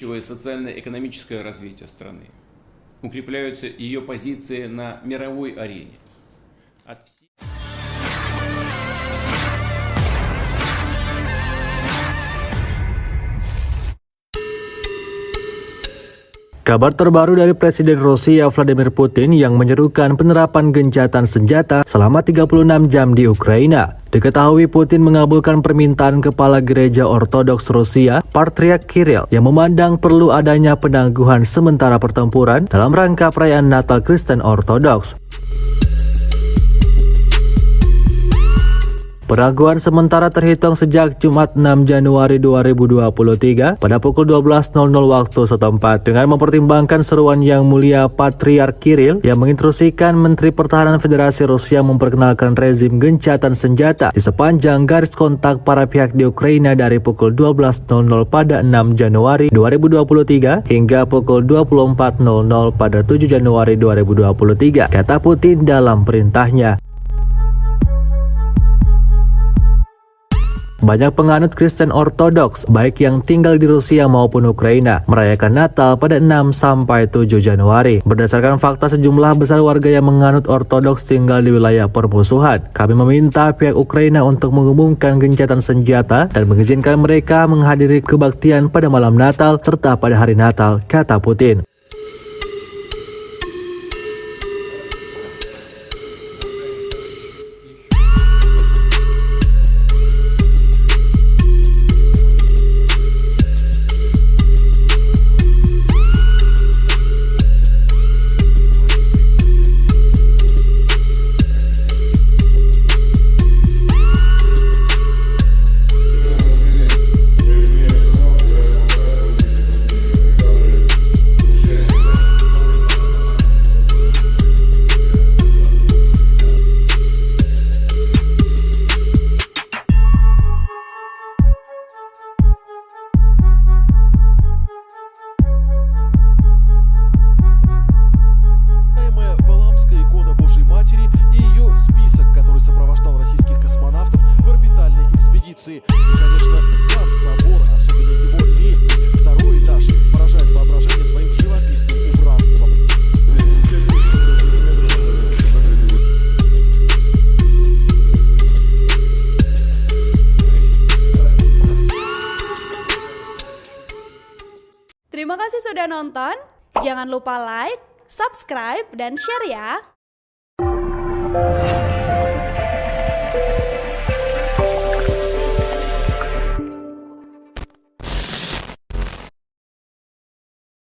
социально-экономическое развитие страны. Укрепляются ее позиции на мировой арене. Kabar terbaru dari Presiden Rusia Vladimir Putin yang menyerukan penerapan gencatan senjata selama 36 jam di Ukraina. Diketahui Putin mengabulkan permintaan Kepala Gereja Ortodoks Rusia, Patriark Kirill, yang memandang perlu adanya penangguhan sementara pertempuran dalam rangka perayaan Natal Kristen Ortodoks. Penangguhan sementara terhitung sejak Jumat 6 Januari 2023 pada pukul 12.00 waktu setempat dengan mempertimbangkan seruan Yang Mulia Patriark Kirill yang menginstruksikan Menteri Pertahanan Federasi Rusia memperkenalkan rezim gencatan senjata di sepanjang garis kontak para pihak di Ukraina dari pukul 12.00 pada 6 Januari 2023 hingga pukul 24.00 pada 7 Januari 2023, kata Putin dalam perintahnya. Banyak penganut Kristen Ortodoks, baik yang tinggal di Rusia maupun Ukraina, merayakan Natal pada 6-7 Januari. Berdasarkan fakta sejumlah besar warga yang menganut Ortodoks tinggal di wilayah permusuhan, kami meminta pihak Ukraina untuk mengumumkan gencatan senjata dan mengizinkan mereka menghadiri kebaktian pada malam Natal serta pada hari Natal, kata Putin. И, конечно, сам собор, особенно его летний второй этаж, поражает воображение своим живописным убранством. Terima kasih sudah nonton. Jangan lupa like, subscribe, dan share ya.